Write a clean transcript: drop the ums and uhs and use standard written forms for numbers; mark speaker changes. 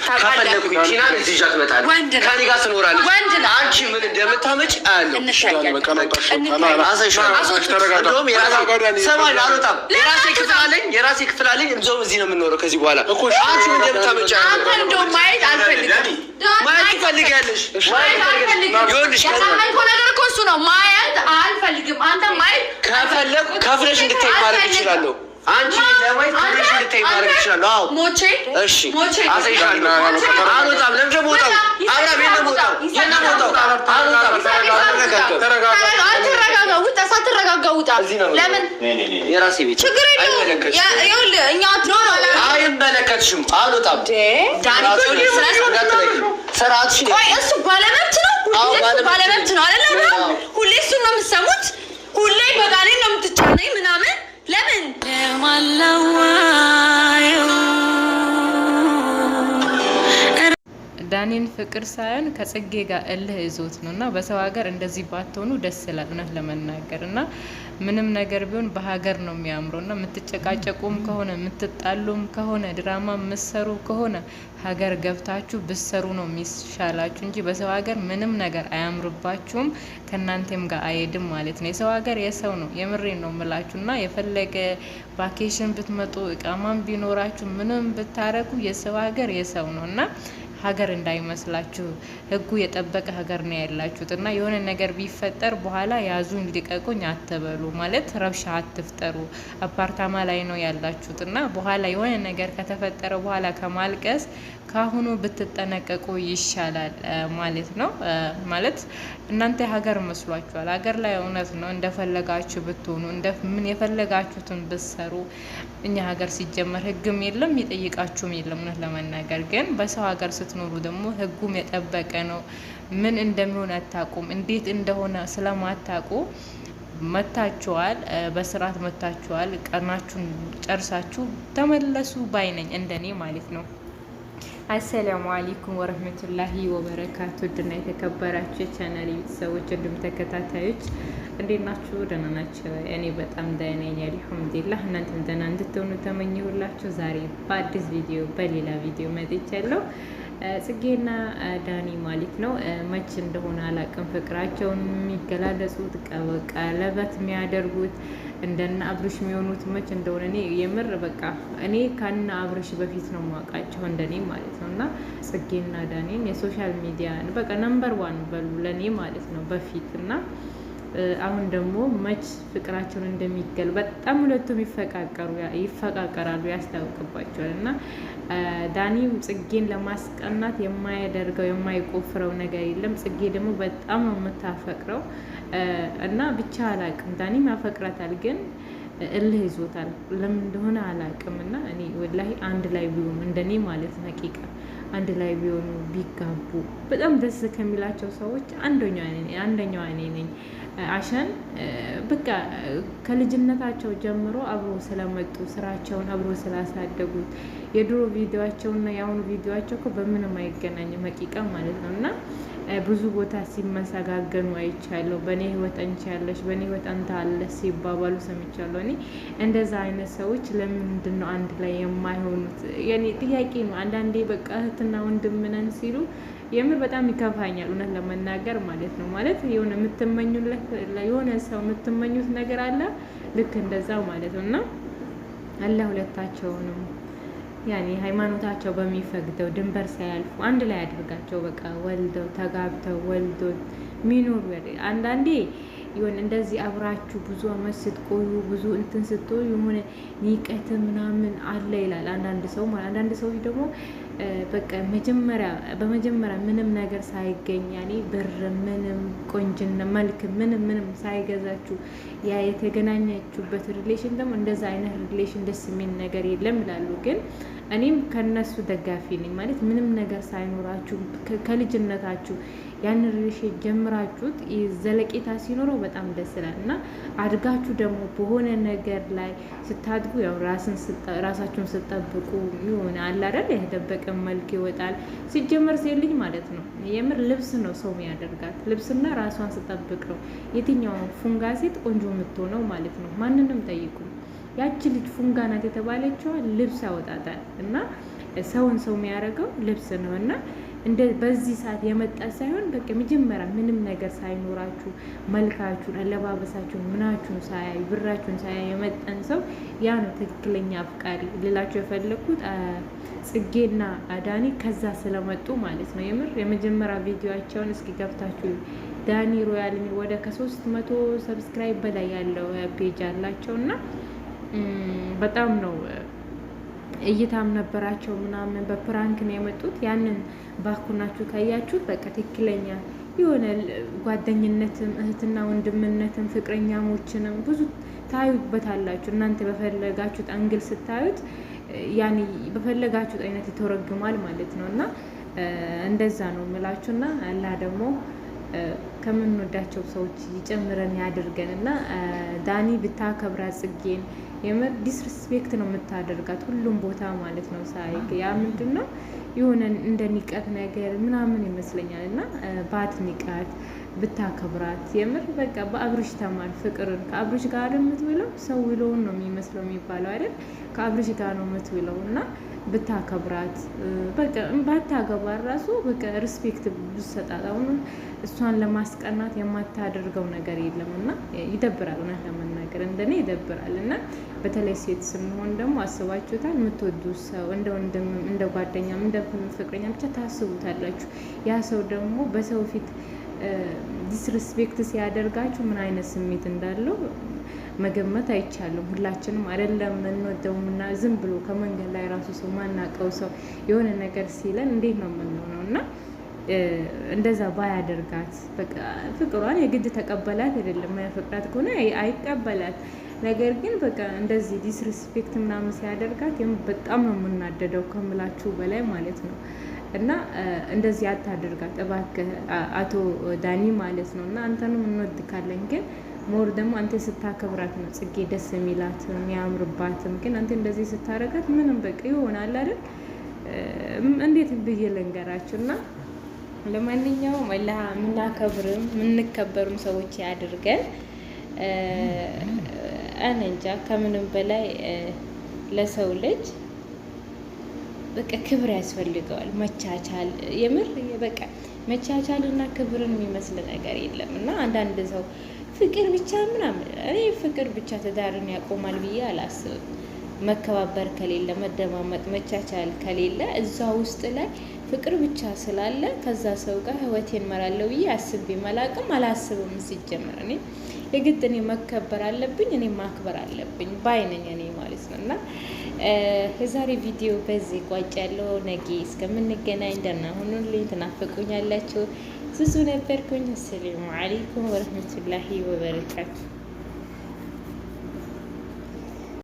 Speaker 1: ከፈለኩኝ ቺናን እዚህ ጃት መጣል ከኔ ጋር ትኖራለች። አንቺ ምን እንደምታመጪ አያለሁ። የራሴ ክፍል አለኝ። እዛው እዚህ ነው የምንኖረው ከዚህ በኋላ። አንቺ ምን እንደምታመጪ አያለሁ። ማየት አልፈልግም። ማየት ትፈልጊያለሽ? ይኸውልሽ ነገር እኮ እሱ ነው። ማየት አልፈልግም። አንተ ማየት ከፈለኩ ከፍለሽ እንድታይ ማድረግ እችላለሁ። አንቺ ለማየት ከፍለሽ እንድታይ ማድረግ እችላለሁ። አዎ ሞቼ እሺ አሳይሻለሁ። አልወጣም። ለምን ደግሞ ወጣው? አብራ ቤት ነው ወጣው። የና ወጣው። አልወጣም። ተረጋጋ። ውጣ። ሳትረጋጋ ውጣ። ለምን? የራሴ ቤት ችግር የለውም። ይኸውልህ እኛ ትኖር አይመለከትሽም። አልወጣም። ዳኒ ስራትሽ ቆይ እሱ ባለመብት ነው። ባለመብት ነው አይደለም? ሁሌ እሱን ነው የምትሰሙት። ሁሌ በጋኔ ነው የምትጫነኝ ምናምን ለምን
Speaker 2: ዳኒን ፍቅር ሳይሆን ከጽጌ ጋር እልህ ይዞት ነው። እና በሰው ሀገር እንደዚህ ባትሆኑ ደስ ይላል እውነት ለመናገር። እና ምንም ነገር ቢሆን በሀገር ነው የሚያምረው። እና የምትጨቃጨቁም ከሆነ የምትጣሉም ከሆነ ድራማ የምትሰሩ ከሆነ ሀገር ገብታችሁ ብሰሩ ነው የሚሻላችሁ እንጂ በሰው ሀገር ምንም ነገር አያምርባችሁም፣ ከእናንተም ጋር አይሄድም ማለት ነው። የሰው ሀገር የሰው ነው፣ የምሬን ነው የምላችሁ። እና የፈለገ ቫኬሽን ብትመጡ እቃማም ቢኖራችሁ ምንም ብታረጉ የሰው ሀገር የሰው ነው እና ሀገር እንዳይመስላችሁ ህጉ የጠበቀ ሀገር ነው ያላችሁት። እና የሆነ ነገር ቢፈጠር በኋላ ያዙኝ ልቀቁኝ አትበሉ፣ ማለት ረብሻ አትፍጠሩ። አፓርታማ ላይ ነው ያላችሁት እና በኋላ የሆነ ነገር ከተፈጠረ በኋላ ከማልቀስ ካሁኑ ብትጠነቀቁ ይሻላል ማለት ነው። ማለት እናንተ ሀገር መስሏችኋል። ሀገር ላይ እውነት ነው እንደፈለጋችሁ ብትሆኑ ምን የፈለጋችሁትን ብትሰሩ። እኛ ሀገር ሲጀመር ህግም የለም ይጠይቃችሁም የለም። እውነት ለመናገር ግን በሰው ሀገር ስትኖሩ ደግሞ ህጉም የጠበቀ ነው። ምን እንደሚሆን አታውቁም። እንዴት እንደሆነ ስለማታውቁ መታችኋል፣ በስርዓት መታችኋል። ቀናችሁን ጨርሳችሁ ተመለሱ ባይነኝ እንደኔ ማለት ነው። አሰላሙ አለይኩም ወረህመቱላሂ ወበረካቱ። ድና የተከበራችሁ የቻናል ቤተሰቦች እንዲሁም ተከታታዮች እንዴት ናችሁ? ደህና ናችሁ? እኔ በጣም ደህና ነኝ አልሐምዱሊላህ። እናንተም ደህና እንድትሆኑ ተመኘሁላችሁ። ዛሬ በአዲስ ቪዲዮ በሌላ ቪዲዮ መጥቻለሁ። ጽጌና ዳኒ ማለት ነው። መች እንደሆነ አላቅም ፍቅራቸውን የሚገላለጹት ቀለበት የሚያደርጉት እንደና አብርሽ የሚሆኑት መች እንደሆነ እኔ የምር በቃ እኔ ካና አብርሽ በፊት ነው ማውቃቸው እንደኔ ማለት ነው። እና ጽጌና ዳኒን የሶሻል ሚዲያ በቃ ነምበር 1 በሉ ለኔ ማለት ነው በፊት እና አሁን ደግሞ መች ፍቅራቸውን እንደሚገል በጣም ሁለቱም ይፈቃቀራሉ ያስታውቅባቸዋል። እና ዳኒም ጽጌን ለማስቀናት የማያደርገው የማይቆፍረው ነገር የለም። ጽጌ ደግሞ በጣም የምታፈቅረው እና ብቻ አላቅም። ዳኒም ያፈቅራታል ግን እልህ ይዞታል ለምን እንደሆነ አላቅም። እና እኔ ወላሂ አንድ ላይ ቢሆኑ እንደኔ ማለት ሀቂቃ አንድ ላይ ቢሆኑ ቢጋቡ በጣም ደስ ከሚላቸው ሰዎች አንደኛዋ እኔ ነኝ። አሸን በቃ ከልጅነታቸው ጀምሮ አብሮ ስለመጡ ስራቸውን አብሮ ስላሳደጉት የድሮ ቪዲዮአቸውና የአሁኑ ቪዲዮአቸው እኮ በምንም አይገናኝም ሀቂቃ ማለት ነው። እና ብዙ ቦታ ሲመሰጋገኑ አይቻለሁ። በእኔ ህይወት አንቺ ያለሽ፣ በእኔ ህይወት አንተ አለ ሲባባሉ ሰምቻለሁ። እኔ እንደዛ አይነት ሰዎች ለምንድን ነው አንድ ላይ የማይሆኑት? የኔ ጥያቄ ነው። አንዳንዴ በቃ እህትና ወንድም ነን ሲሉ የምር በጣም ይከፋኛል እውነት ለመናገር ማለት ነው። ማለት የሆነ የምትመኙለት የሆነ ሰው የምትመኙት ነገር አለ ልክ እንደዛው ማለት ነው። እና አለ ሁለታቸውንም ያኔ ሃይማኖታቸው በሚፈቅደው ድንበር ሳያልፉ አንድ ላይ አድርጋቸው በቃ ወልደው ተጋብተው ወልደው ሚኖሩ። አንዳንዴ ይሁን እንደዚህ አብራችሁ ብዙ አመት ስትቆዩ ብዙ እንትን ስትሆኑ የሆነ ንቀት ምናምን አለ ይላል አንዳንድ ሰው ማለት። አንዳንድ ሰዎች ደግሞ በቃ በመጀመሪያ ምንም ነገር ሳይገኝ ያኔ ብር ምንም ቆንጅና መልክ ምንም ሳይገዛችሁ ያ የተገናኛችሁበት ሪሌሽን ደግሞ እንደዛ አይነት ሪሌሽን ደስ የሚል ነገር የለም ይላሉ። ግን እኔም ከነሱ ደጋፊ ነኝ። ማለት ምንም ነገር ሳይኖራችሁ ከልጅነታችሁ ያን ሪሌሽን ጀምራችሁት ዘለቄታ ሲኖረው በጣም ደስ ይላል። እና አድጋችሁ ደግሞ በሆነ ነገር ላይ ስታድጉ ያው ራሳችሁን ስጠብቁ ይሆነ አለ አይደል የተደበቀ መልክ ይወጣል። ሲጀመር ሴት ልጅ ማለት ነው የምር ልብስ ነው ሰው የሚያደርጋት። ልብስና ራሷን ስጠብቅ ነው የትኛው ፉንጋ ሴት ቆንጆ የምትሆነው ማለት ነው። ማንንም ጠይቁ። ያቺ ልጅ ፉንጋ ናት የተባለችዋ ልብስ ያወጣታል። እና ሰውን ሰው የሚያደርገው ልብስ ነው እና በዚህ ሰዓት የመጣ ሳይሆን በቃ መጀመሪያ ምንም ነገር ሳይኖራችሁ መልካችሁን፣ አለባበሳችሁን፣ ምናችሁን ሳያዩ ብራችሁን ሳያዩ የመጣን ሰው ያ ነው ትክክለኛ አፍቃሪ ልላችሁ የፈለኩት። ጽጌና ዳኒ ከዛ ስለመጡ ማለት ነው። የምር የመጀመሪያ ቪዲዮአቸውን እስኪ ገብታችሁ ዳኒ ሮያል ወደ ከ300 ሰብስክራይብ በላይ ያለው ፔጅ አላቸው እና በጣም ነው እይታም ነበራቸው ምናምን በፕራንክ ነው የመጡት። ያንን ባኩናችሁ ካያችሁት በቃ ትክክለኛ የሆነ ጓደኝነትም እህትና ወንድምነትም ፍቅረኛሞችንም ብዙ ታዩበታላችሁ። እናንተ በፈለጋችሁት አንግል ስታዩት ያኔ በፈለጋችሁት አይነት ይተረግማል ማለት ነው እና እንደዛ ነው የምላችሁና አላህ ደግሞ ከምንወዳቸው ሰዎች ይጨምረን ያድርገን እና ዳኒ ብታከብራት ጽጌን የምር ዲስሪስፔክት ነው የምታደርጋት ሁሉም ቦታ ማለት ነው። ሳይክ ያ ምንድን ነው የሆነ እንደ ንቀት ነገር ምናምን ይመስለኛል እና ባት ንቀት ብታከብራት የምር በቃ በአብርሽ ተማር ፍቅርን። ከአብርሽ ጋር የምትውለው ሰው ውሎውን ነው የሚመስለው የሚባለው አይደል? ከአብርሽ ጋር ነው የምትውለው እና ብታከብራት በቃ ባታገባ ራሱ በቃ ሪስፔክት ብትሰጣት። አሁን እሷን ለማስቀናት የማታደርገው ነገር የለም እና ይደብራል። እውነት ለመናገር እንደኔ ይደብራል። እና በተለይ ሴት ስንሆን ደግሞ አስባችሁታል? የምትወዱት ሰው እንደ ወንድም እንደ ጓደኛም እንደ ፍቅረኛ ብቻ ታስቡታላችሁ። ያ ሰው ደግሞ በሰው ፊት ዲስሪስፔክት ሲያደርጋችሁ ምን አይነት ስሜት እንዳለው መገመት አይቻልም። ሁላችንም አይደለም እንወደው እና ዝም ብሎ ከመንገድ ላይ ራሱ ሰው ማናቀው ሰው የሆነ ነገር ሲለን እንዴት ነው የምንሆነው? እና እንደዛ ባያደርጋት በቃ ፍቅሯን የግድ ተቀበላት አይደለም። ያፈቅራት ከሆነ አይቀበላት። ነገር ግን በቃ እንደዚህ ዲስሪስፔክት ምናምን ሲያደርጋት በጣም ነው የምናደደው ከምላችሁ በላይ ማለት ነው። እና እንደዚህ አታደርጋት እባክህ አቶ ዳኒ ማለት ነው። እና አንተንም እንወድካለን ግን ሞር ደግሞ አንተ ስታከብራት ነው ጽጌ ደስ የሚላት የሚያምርባትም። ግን አንተ እንደዚህ ስታረጋት ምንም በቃ ይሆናል አይደል? እንዴት ብዬ ልንገራችሁ? እና ለማንኛውም አላህ የምናከብርም የምንከበርም ሰዎች ያድርገን። እኔ እንጃ ከምንም በላይ ለሰው ልጅ በቃ ክብር ያስፈልገዋል። መቻቻል የምር በቃ መቻቻል እና ክብርን የሚመስል ነገር የለም። እና አንዳንድ ሰው ፍቅር ብቻ ምናምን እኔ ፍቅር ብቻ ትዳርን ያቆማል ብዬ አላስብም። መከባበር ከሌለ መደማመጥ፣ መቻቻል ከሌለ እዛ ውስጥ ላይ ፍቅር ብቻ ስላለ ከዛ ሰው ጋር ህይወቴን መራለው ብዬ አስቤ መላቅም አላስብም። ሲጀመር እኔ የግድ እኔ መከበር አለብኝ፣ እኔ ማክበር አለብኝ ባይነኝ እኔ ማለት ነው። እና የዛሬ ቪዲዮ በዚህ ቋጭ ያለው ነገ እስከምንገናኝ ደህና ሁኑልኝ። ትናፍቁኛላችሁ። ሱሱ ነበርኩኝ። አሰላሙ አለይኩም ወረህመቱላሂ ወበረካቱ።